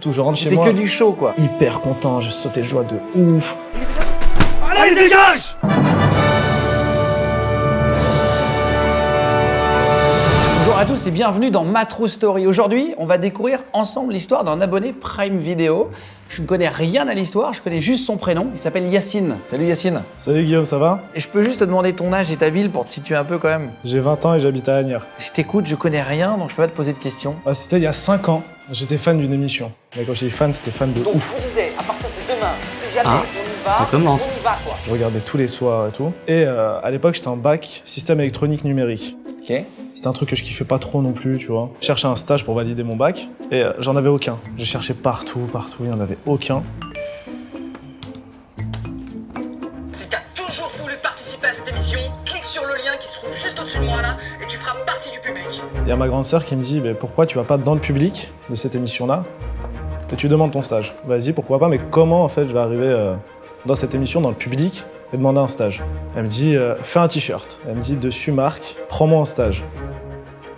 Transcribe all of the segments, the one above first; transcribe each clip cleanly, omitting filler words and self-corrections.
tout. Je rentre chez moi. C'était que du show, quoi. Hyper content, j'ai sauté de joie de ouf. Allez, dégage! Bonjour à tous et bienvenue dans Ma True Story. Aujourd'hui, on va découvrir ensemble l'histoire d'un abonné Prime Video. Je ne connais rien à l'histoire, je connais juste son prénom. Il s'appelle Yacine. Salut Yacine. Salut Guillaume, ça va? Et je peux juste te demander ton âge et ta ville pour te situer un peu quand même. J'ai 20 ans et j'habite à Agnières. Je t'écoute, je connais rien, donc je peux pas te poser de questions. Ah, c'était il y a 5 ans, j'étais fan d'une émission. Mais quand j'ai dit fan, c'était fan de Donc ouf. je vous disais, à partir de demain, si jamais on y va, ça commence. on y va quoi. Je regardais tous les soirs et tout. Et à l'époque, j'étais en bac système électronique numérique. Ok. C'était un truc que je kiffais pas trop non plus, tu vois. Je cherchais un stage pour valider mon bac et j'en avais aucun. J'ai cherché partout, il n'y en avait aucun. Si t'as toujours voulu participer à cette émission, clique sur le lien qui se trouve juste au-dessus de moi là et tu feras partie du public. Il y a ma grande sœur qui me dit pourquoi tu vas pas dans le public de cette émission-là et tu demandes ton stage. Vas-y, pourquoi pas, mais comment en fait je vais arriver dans cette émission, dans le public et demander un stage. Elle me dit fais un t-shirt. Elle me dit dessus marque, prends-moi en stage.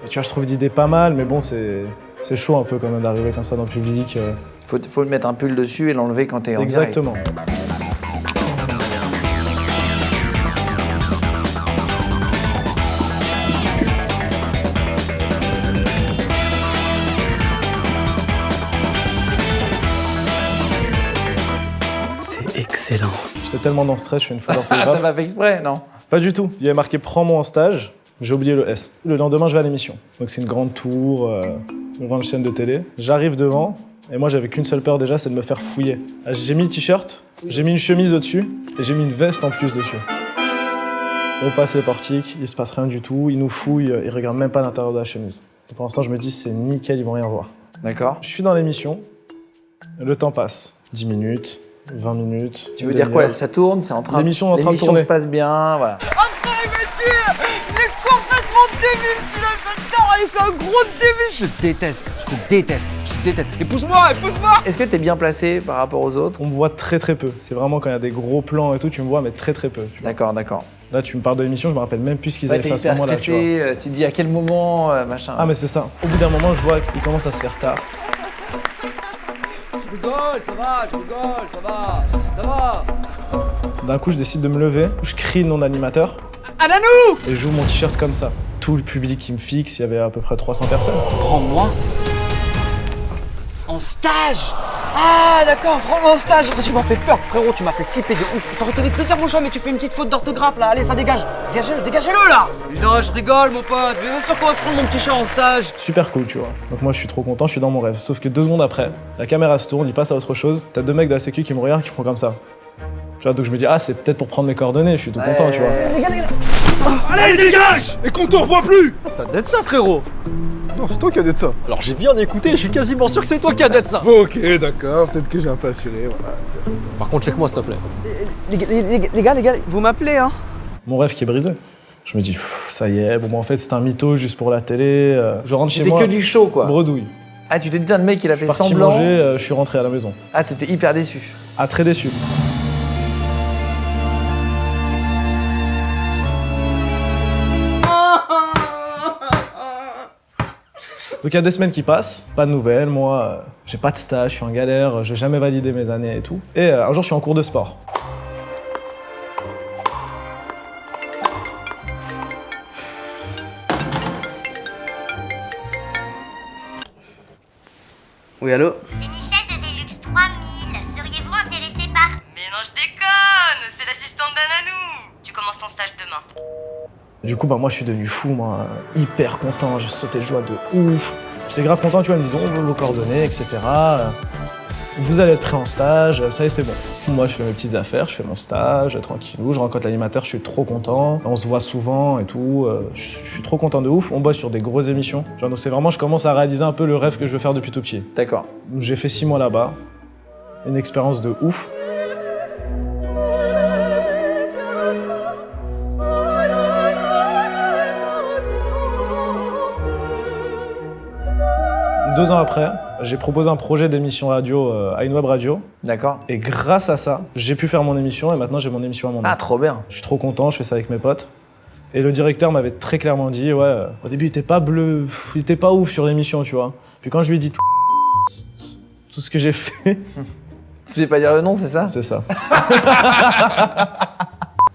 Et tu vois, je trouve l'idée pas mal, mais bon, c'est chaud un peu quand même d'arriver comme ça dans le public. Faut le mettre un pull dessus et l'enlever quand t'es en direct. Exactement. C'est excellent. J'étais tellement dans le stress, je fais une faute Ah, t'as d'orthographe. pas fait exprès, non? Pas du tout. Il y avait marqué prends-moi en stage. J'ai oublié le S. Le lendemain, je vais à l'émission. Donc c'est une grande tour, une grande chaîne de télé. J'arrive devant, et moi j'avais qu'une seule peur déjà, c'est de me faire fouiller. J'ai mis le t-shirt, j'ai mis une chemise au-dessus, et j'ai mis une veste en plus dessus. On passe les portiques, il se passe rien du tout, ils nous fouillent, ils regardent même pas l'intérieur de la chemise. Et pour l'instant, je me dis c'est nickel, ils vont rien voir. D'accord. Je suis dans l'émission, le temps passe. 10 minutes, 20 minutes. Tu veux dire quoi? Ça tourne, c'est en train L'émission est en train de L'émission tourner. se passe bien, voilà. Il est complètement débile celui-là, j'adore, et c'est un gros débile. Je déteste. Et pousse-moi. Est-ce que t'es bien placé par rapport aux autres? On me voit très très peu. C'est vraiment quand il y a des gros plans et tout, tu me vois, mais très très peu. Tu vois. D'accord. Là, tu me parles de l'émission, je me rappelle même plus ce qu'ils Ouais, avaient t'es fait à ce hyper moment-là. Tu vois. stressé, tu te dis à quel moment, machin. Ah, mais c'est ça. Au bout d'un moment, je vois qu'il commence à se faire tard. Je rigole, ça va. D'un coup, je décide de me lever, je crie le nom d'animateur Ananou! et j'ouvre mon t-shirt comme ça. Tout le public qui me fixe, il y avait à peu près 300 personnes. Prends-moi en stage. Ah d'accord, prends-moi en stage. Tu m'as fait peur frérot, tu m'as fait flipper de ouf. Ça aurait été avec plaisir mon chat, mais tu fais une petite faute d'orthographe là, allez ça dégage. Dégagez-le là. Non, je rigole mon pote, mais bien sûr qu'on va prendre mon petit chat en stage. Super cool, tu vois. Donc moi, je suis trop content, je suis dans mon rêve. Sauf que 2 secondes après, la caméra se tourne, il passe à autre chose. T'as 2 mecs de la sécu qui me regardent, qui font comme ça. Tu vois, donc je me dis, ah, c'est peut-être pour prendre mes coordonnées, je suis tout content, tu vois. Allez, dégage! Et qu'on te revoit plus! T'as d'être ça, frérot? Non, c'est toi qui as d'être ça. Alors j'ai bien écouté, je suis quasiment sûr que c'est toi qui as d'être ça. Bon, ok, d'accord, peut-être que j'ai un peu assuré, voilà. Par contre, check-moi s'il te plaît. Les gars, vous m'appelez hein? Mon rêve qui est brisé. Je me dis, ça y est, bon, en fait, c'est un mytho juste pour la télé. Je rentre chez C'était moi. que du show, quoi. Bredouille. Ah, tu t'es dit, le mec, il a Je fait suis parti semblant. manger, je suis rentré à la maison. Ah, t'étais hyper déçu. Ah, très déçu. Donc il y a des semaines qui passent, pas de nouvelles, moi j'ai pas de stage, je suis en galère, j'ai jamais validé mes années et tout. Et un jour je suis en cours de sport. Oui allô? C'est Michel de Velux 3000. Seriez-vous intéressé par... Mais non, je déconne, c'est l'assistante d'Ananou. Tu commences ton stage demain. Du coup moi je suis devenu fou, moi, hyper content, j'ai sauté de joie de ouf. J'étais grave content, tu vois, ils me disaient on veut vos coordonnées, etc. Vous allez être prêt en stage, ça y est c'est bon. Moi je fais mes petites affaires, je fais mon stage, tranquillou, je rencontre l'animateur, je suis trop content. On se voit souvent et tout, je suis trop content de ouf. On bosse sur des grosses émissions. Genre, donc c'est vraiment, je commence à réaliser un peu le rêve que je veux faire depuis tout petit. D'accord. J'ai fait 6 mois là-bas, une expérience de ouf. Deux ans après, j'ai proposé un projet d'émission radio à une web radio. D'accord. Et grâce à ça, j'ai pu faire mon émission et maintenant j'ai mon émission à mon nom. Ah, trop bien. Je suis trop content, je fais ça avec mes potes. Et le directeur m'avait très clairement dit, ouais, au début il était pas bleu, il était pas ouf sur l'émission, tu vois. Puis quand je lui ai dit tout ce que j'ai fait. Tu peux pas dire le nom, c'est ça? C'est ça.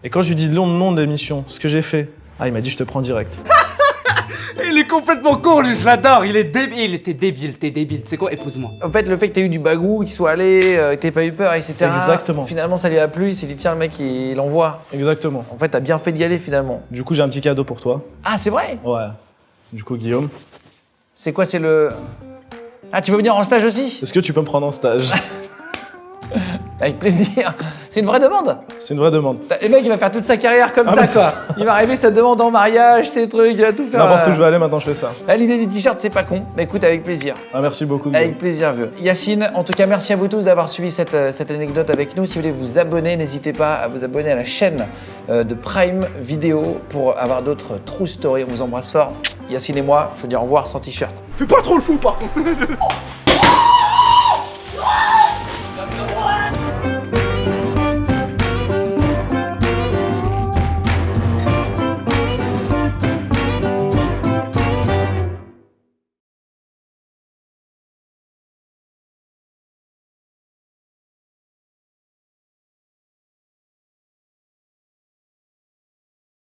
Et quand je lui dis le nom de l'émission, ce que j'ai fait, il m'a dit je te prends direct. Il est complètement con, lui, je l'adore. Il est débile. T'es débile. Tu sais quoi, épouse-moi. En fait, le fait que t'aies eu du bagou, qu'il soit allé, que t'aies pas eu peur, etc. Exactement. Finalement, ça lui a plu, il s'est dit tiens, le mec, il l'envoie. Exactement. En fait, t'as bien fait d'y aller finalement. Du coup, j'ai un petit cadeau pour toi. Ah, c'est vrai? Ouais. Du coup, Guillaume, C'est quoi, c'est le... Ah, tu veux venir en stage aussi? est-ce que tu peux me prendre en stage? Avec plaisir. C'est une vraie demande? C'est une vraie demande. Le mec, il va faire toute sa carrière comme Ah, ça, mais c'est quoi. ça. Il va rêver sa demande en mariage, ces trucs, il va tout faire. N'importe où je vais aller, maintenant je fais ça. Ah, l'idée du t-shirt, c'est pas con. Bah écoute, avec plaisir. Ah, merci beaucoup, Guillaume. Avec plaisir, vieux. Yacine, en tout cas, merci à vous tous d'avoir suivi cette anecdote avec nous. Si vous voulez vous abonner, n'hésitez pas à vous abonner à la chaîne de Prime Video pour avoir d'autres true stories. On vous embrasse fort. Yacine et moi, je vous dis au revoir sans t-shirt. Fais pas trop le fou par contre.